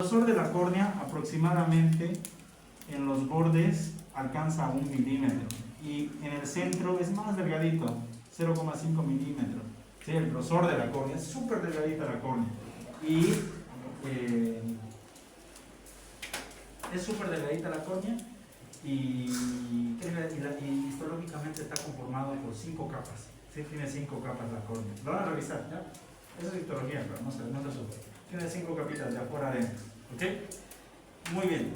El grosor de la córnea aproximadamente en los bordes alcanza 1 milímetro y en el centro es más delgadito, 0,5 milímetros. ¿Sí? El grosor de la córnea es súper delgadita la córnea y es súper delgadita la córnea y histológicamente está conformado por 5 capas. ¿Sí? Tiene 5 capas la córnea. Lo van a revisar, ¿ya? Eso es histología, pero no se sufre. Tiene 5 capitas de afuera adentro. ¿Ok? Muy bien.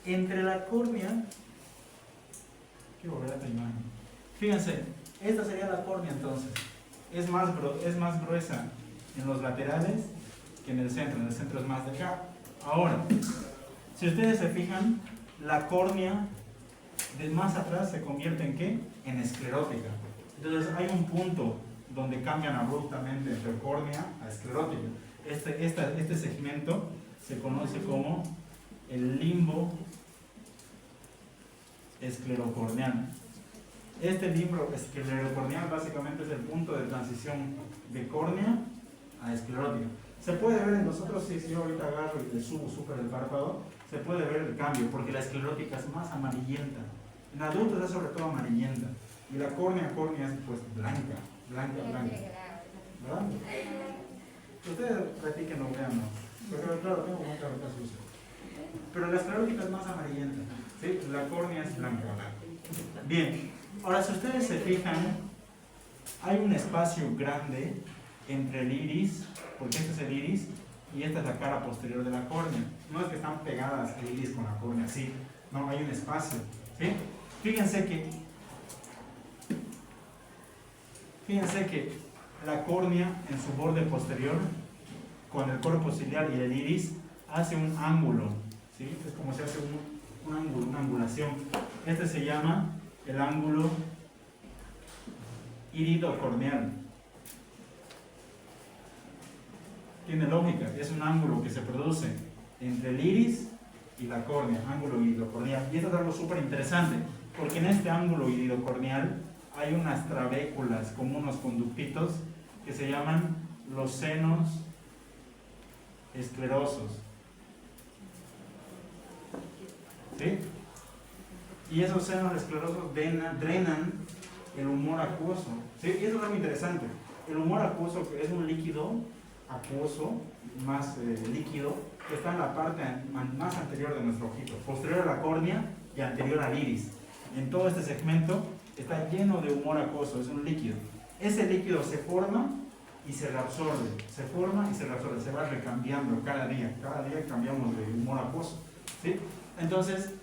Entre la córnea, quiero volver a esta imagen. Fíjense, esta sería la córnea entonces. Es más gruesa en los laterales que en el centro es más delgada. Ahora, si ustedes se fijan, la córnea de más atrás se convierte en ¿qué? En esclerótica. Entonces hay un punto donde cambian abruptamente entre córnea a esclerótica. Este segmento se conoce como el limbo esclerocorneal. Este limbo esclerocorneal básicamente es el punto de transición de córnea a esclerótica. Se puede ver en nosotros, si yo ahorita agarro y le subo súper el párpado, se puede ver el cambio, porque la esclerótica es más amarillenta. En adultos es sobre todo amarillenta. Y la córnea es pues blanca. ¿Verdad? Ustedes practiquen lo vean, ¿no? Porque claro, tengo mucha ropa sucia. Pero la esclerótica es más amarillenta. ¿Sí? La córnea es blanca. Bien, ahora si ustedes se fijan, hay un espacio grande entre el iris, porque este es el iris, y esta es la cara posterior de la córnea. No es que están pegadas el iris con la córnea, sí. No, hay un espacio. ¿Sí? Fíjense que la córnea en su borde posterior, con el corpo ciliar y el iris, hace un ángulo. ¿Sí? Es como si hace un ángulo, una angulación. Este se llama el ángulo iridocorneal. Tiene lógica, es un ángulo que se produce entre el iris y la córnea, ángulo iridocorneal. Y esto es algo súper interesante, porque en este ángulo iridocorneal hay unas trabéculas, como unos conductitos, que se llaman los senos esclerosos. ¿Sí? Y esos senos esclerosos drenan el humor acuoso. ¿Sí? Y eso es algo interesante. El humor acuoso, que es un líquido acuoso, más líquido, que está en la parte más anterior de nuestro ojito, posterior a la córnea y anterior al iris. En todo este segmento está lleno de humor acuoso, es un líquido. Ese líquido se forma y se reabsorbe, se forma y se reabsorbe, se va recambiando cada día cambiamos de humor acuoso. ¿Sí? Entonces,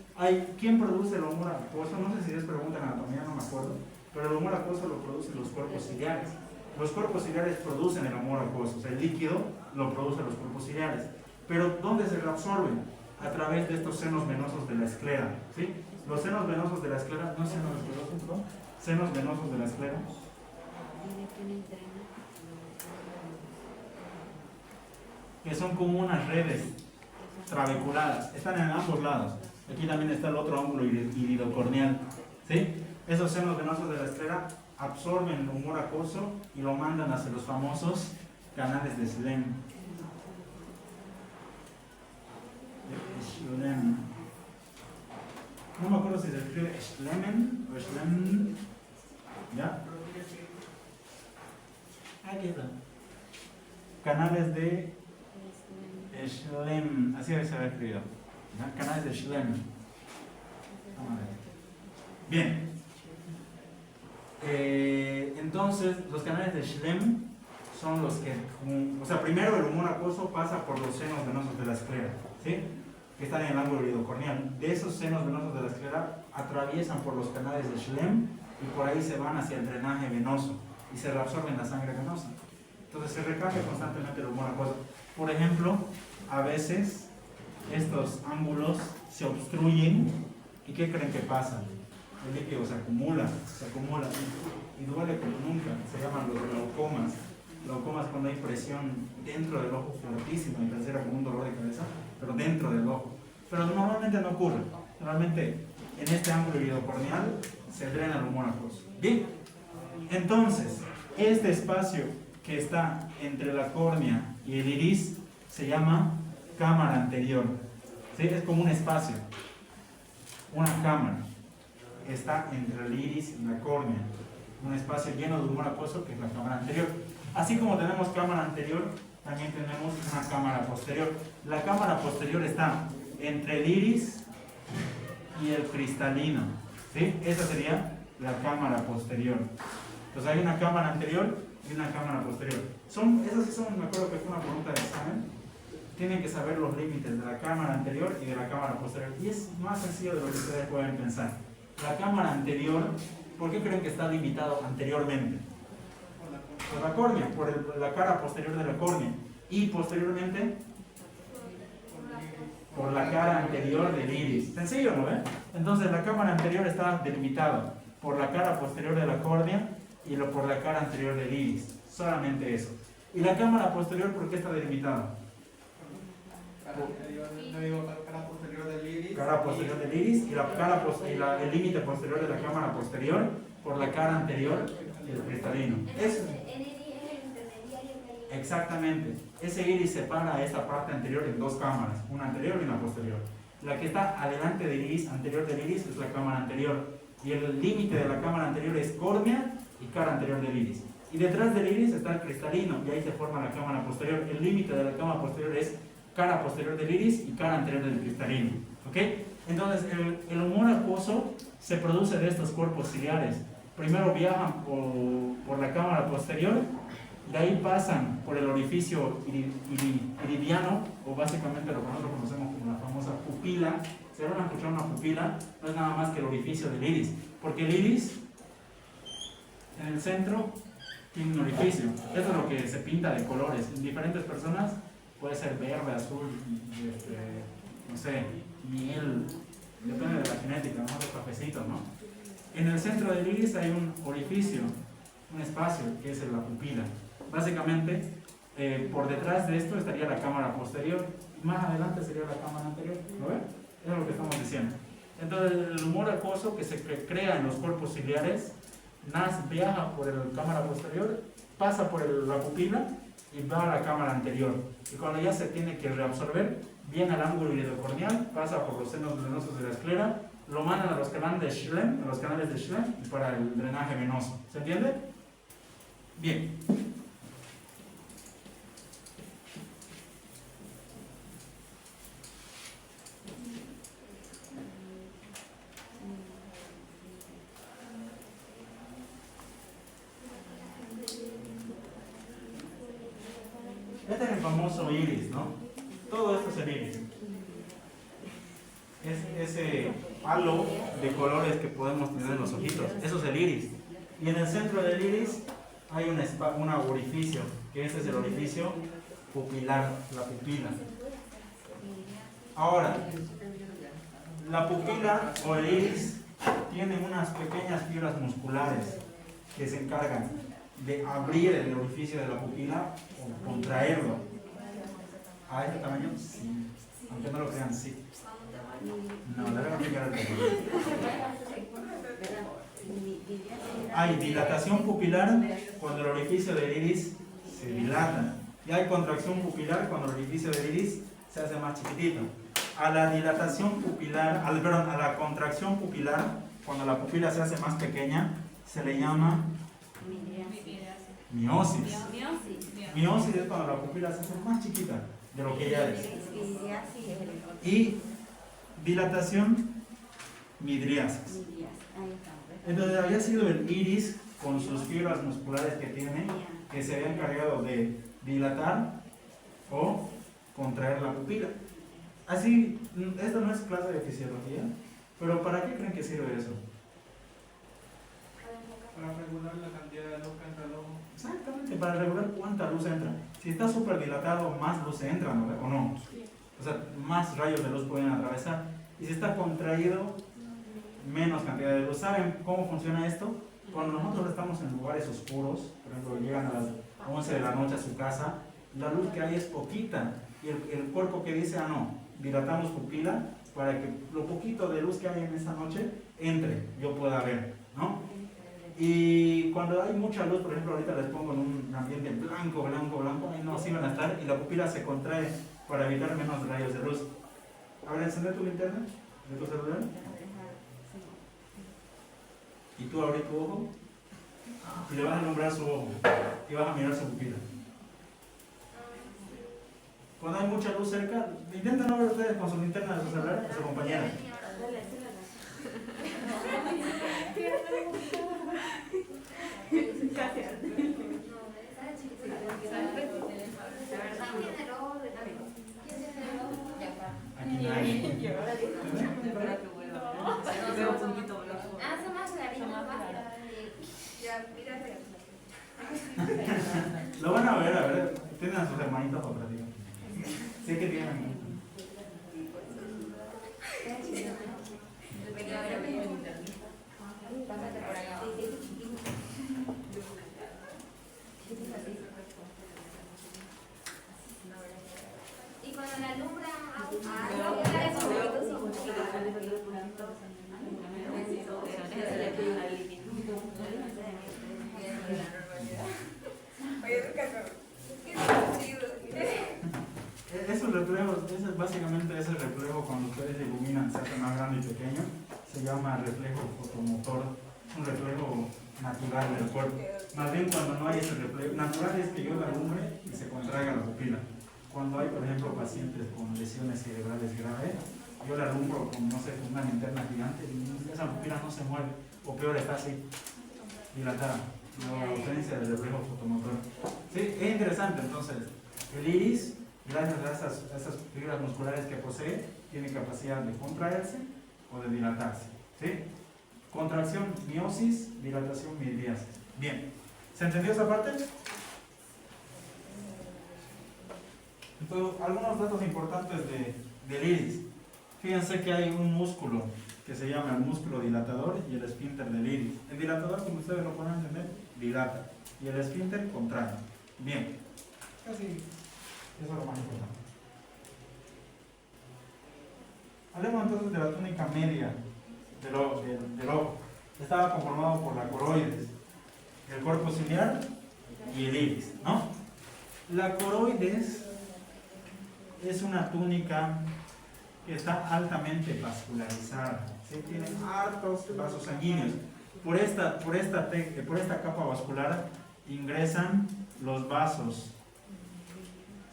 ¿quién produce el humor acuoso? No sé si les preguntan anatomía, no me acuerdo, pero el humor acuoso lo producen los cuerpos ciliares. Los cuerpos ciliares producen el humor acuoso, o sea, el líquido lo producen los cuerpos ciliares. Pero ¿dónde se reabsorben? A través de estos senos venosos de la esclera. ¿Sí? Los senos venosos de la esclera, no senos esclerosos, ¿no? Senos venosos de la esclera. Que son como unas redes trabeculadas, están en ambos lados. Aquí también está el otro ángulo iridocorneal. ¿Sí? Esos senos venosos de la esclera absorben el humor acuoso y lo mandan hacia los famosos canales de Schlemm. No me acuerdo si se escribe Schlemmen o Schlemm. ¿Ya? Aquí está. Canales de Schlemm. Así se había escrito. ¿Ya? Canales de Schlemm. Vamos a ver. Bien. Entonces, los canales de Schlemm son los que, o sea, primero el humor acuoso pasa por los senos venosos de la esclera, ¿sí? Que están en el ángulo iridocorneal. De esos senos venosos de la esclera atraviesan por los canales de Schlemm y por ahí se van hacia el drenaje venoso y se reabsorben la sangre venosa. Entonces se recambia constantemente el humor acuoso. Por ejemplo, a veces estos ángulos se obstruyen y ¿qué creen que pasa? El líquido se acumula y duele como nunca. Se llaman los glaucomas. Glaucomas cuando hay presión dentro del ojo fuertísima y pareciera como un dolor de cabeza, pero dentro del ojo. Pero normalmente no ocurre. Normalmente en este ángulo iridocorneal se drena el humor acuoso. Bien, entonces este espacio que está entre la córnea y el iris se llama cámara anterior. ¿Sí? Es como un espacio, una cámara. Está entre el iris y la córnea. Un espacio lleno de humor acuoso que es la cámara anterior. Así como tenemos cámara anterior, también tenemos una cámara posterior. La cámara posterior está entre el iris y el cristalino. ¿Sí? Esa sería la cámara posterior. Entonces hay una cámara anterior y una cámara posterior. Esas sí son, me acuerdo que fue una pregunta de examen. Tienen que saber los límites de la cámara anterior y de la cámara posterior. Y es más sencillo de lo que ustedes pueden pensar. La cámara anterior, ¿por qué creen que está limitado anteriormente? Por la córnea, por la cara posterior de la córnea. Y posteriormente, por la cara anterior del iris. Sencillo, ¿no ven? Entonces la cámara anterior está delimitada por la cara posterior de la córnea y por la cara anterior del iris. Solamente eso. ¿Y la cámara posterior por qué está delimitada? Cara posterior del iris. Cara posterior del iris y el límite posterior de la cámara posterior por la cara anterior del cristalino. Eso. Exactamente. Ese iris separa esta parte anterior en dos cámaras, una anterior y una posterior. La que está adelante del iris, anterior del iris, es la cámara anterior. Y el límite de la cámara anterior es córnea y cara anterior del iris. Y detrás del iris está el cristalino y ahí se forma la cámara posterior. El límite de la cámara posterior es cara posterior del iris y cara anterior del cristalino. ¿Ok? Entonces, el humor acuoso se produce de estos cuerpos ciliares. Primero viajan por la cámara posterior, de ahí pasan por el orificio iridiano, o básicamente lo que nosotros conocemos como la famosa pupila. Si van a escuchar una pupila, no es nada más que el orificio del iris, porque el iris en el centro tiene un orificio. Esto es lo que se pinta de colores. En diferentes personas puede ser verde, azul, no sé, miel, depende de la genética, ¿no? Los cafecitos, ¿no? En el centro del iris hay un orificio, un espacio, que es la pupila. Básicamente, por detrás de esto estaría la cámara posterior, y más adelante sería la cámara anterior. ¿Lo ven? Eso es lo que estamos diciendo. Entonces, el humor acuoso que se crea en los cuerpos ciliares, viaja por la cámara posterior, pasa por la pupila y va a la cámara anterior. Y cuando ya se tiene que reabsorber, viene al ángulo iridocorneal, pasa por los senos venosos de la esclera, lo mandan a los canales de Schlemm, y para el drenaje venoso. ¿Se entiende? Bien. Este es el famoso iris, ¿no? Todo esto es el iris. Es ese halo de colores que podemos tener en los ojitos. Eso es el iris. Y en el centro del iris hay un orificio, que este es el orificio pupilar, la pupila. Ahora, la pupila o el iris tiene unas pequeñas fibras musculares que se encargan de abrir el orificio de la pupila o contraerlo. ¿A este tamaño? Sí. Aunque no lo crean, sí. No, le voy a explicar el tamaño. Hay dilatación pupilar cuando el orificio del iris se dilata. Y hay contracción pupilar cuando el orificio del iris se hace más chiquitito. A la dilatación pupilar, a la contracción pupilar, cuando la pupila se hace más pequeña, se le llama miosis. Miosis es cuando la pupila se hace más chiquita de lo que ya es. Y dilatación, midriasis. Entonces había sido el iris con sus fibras musculares que tiene, que se había encargado de dilatar o contraer la pupila. Así, esto no es clase de fisiología, pero ¿para qué creen que sirve eso? Para regular la cantidad de luz que entra al ojo. Exactamente, para regular cuánta luz entra. Si está súper dilatado, más luz entra, ¿no? ¿O no? O sea, más rayos de luz pueden atravesar. Y si está contraído, menos cantidad de luz. ¿Saben cómo funciona esto? Cuando nosotros estamos en lugares oscuros, por ejemplo, llegan a las 11 de la noche a su casa, la luz que hay es poquita. Y el cuerpo que dice, no, dilatamos pupila para que lo poquito de luz que hay en esa noche entre, yo pueda ver, ¿no? Y cuando hay mucha luz, por ejemplo, ahorita les pongo en un ambiente blanco, ahí no, así van a estar, y la pupila se contrae para evitar menos rayos de luz. A ver, encende tu linterna de tu celular. Y tú abres tu ojo y le vas a alumbrar su ojo y vas a mirar su pupila. Cuando hay mucha luz cerca, intenten no ver ustedes con su linterna de su celular a su compañera. Aquí nadie. Veo un poquito blanco. Son más claritos, más Lo van a ver, tienen a sus hermanitos para practicar. Sí que tienen. Y cuando la alumbra, Esos reflejos, básicamente ese reflejo cuando ustedes iluminan, se hace más grande y pequeño, se llama reflejo fotomotor, un reflejo natural del cuerpo. Más bien cuando no hay ese reflejo, natural es que yo la alumbre y se contraiga la pupila. Cuando hay, por ejemplo, pacientes con lesiones cerebrales graves, yo la alumbro con, no sé, con una linterna gigante y esa pupila no se mueve, o peor está así, dilatada, la ausencia del reflejo fotomotor. Sí, es interesante entonces, el iris, gracias a esas fibras musculares que posee, tiene capacidad de contraerse o de dilatarse. ¿Sí? Contracción, miosis, dilatación, midriasis. Bien, ¿se entendió esa parte? Entonces, algunos datos importantes del iris. Fíjense que hay un músculo que se llama el músculo dilatador y el esfínter del iris. El dilatador, como ustedes lo pueden entender, dilata y el esfínter contrae. Bien, casi eso es lo más importante. Hablemos entonces de la túnica media del ojo. Estaba conformado por la coroides, el cuerpo ciliar y el iris, ¿no? La coroides es una túnica que está altamente vascularizada, ¿sí? Tiene hartos vasos sanguíneos. Por esta capa vascular ingresan los vasos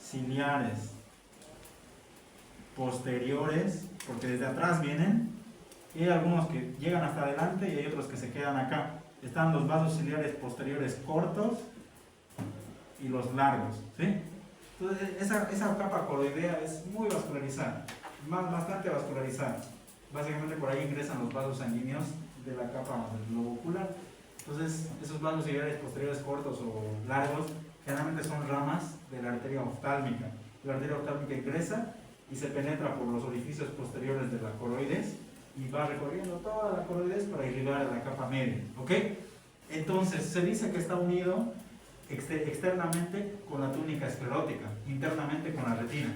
ciliares posteriores, porque desde atrás vienen, y hay algunos que llegan hasta adelante y hay otros que se quedan acá. Están los vasos ciliares posteriores cortos y los largos, ¿sí? Entonces esa capa coroidea es muy vascularizada, bastante vascularizada. Básicamente por ahí ingresan los vasos sanguíneos de la capa del globo ocular. Entonces esos vasos ciliares posteriores cortos o largos generalmente son ramas de la arteria oftálmica. La arteria oftálmica ingresa y se penetra por los orificios posteriores de la coroides y va recorriendo toda la coroides para irrigar a la capa media, ¿ok? Entonces se dice que está unido externamente con la túnica esclerótica, internamente con la retina.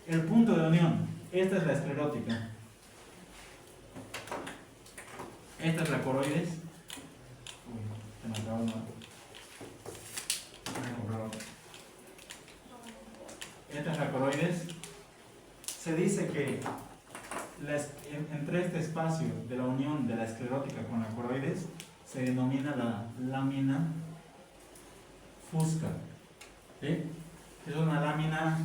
El punto de unión, esta es la esclerótica, esta es la coroides. Esta es la coroides. Se dice que entre este espacio de la unión de la esclerótica con la coroides se denomina la lámina fusca, ¿sí? Es una lámina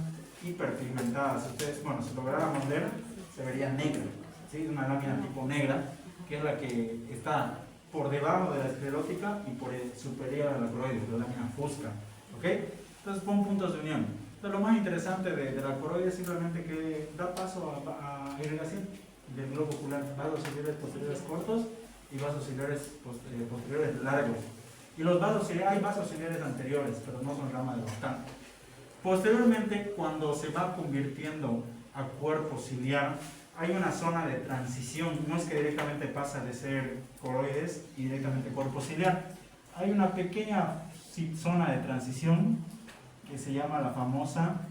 hiperpigmentada. Si ustedes, si lográramos ver, se vería negra, ¿sí? Es una lámina tipo negra, que es la que está por debajo de la esclerótica y por superior a la coroides, la lámina fusca, ¿ok? Entonces pon puntos de unión. Entonces, lo más interesante de la coroides es simplemente que da paso a irrigación del globo ocular, vasos ciliares posteriores cortos y vasos ciliares posteriores largos. Y los vasos ciliares, hay vasos ciliares anteriores, pero no son rama de oftalmo. Posteriormente, cuando se va convirtiendo a cuerpo ciliar, hay una zona de transición. No es que directamente pasa de ser coroides y directamente cuerpo ciliar. Hay una pequeña zona de transición que se llama la famosa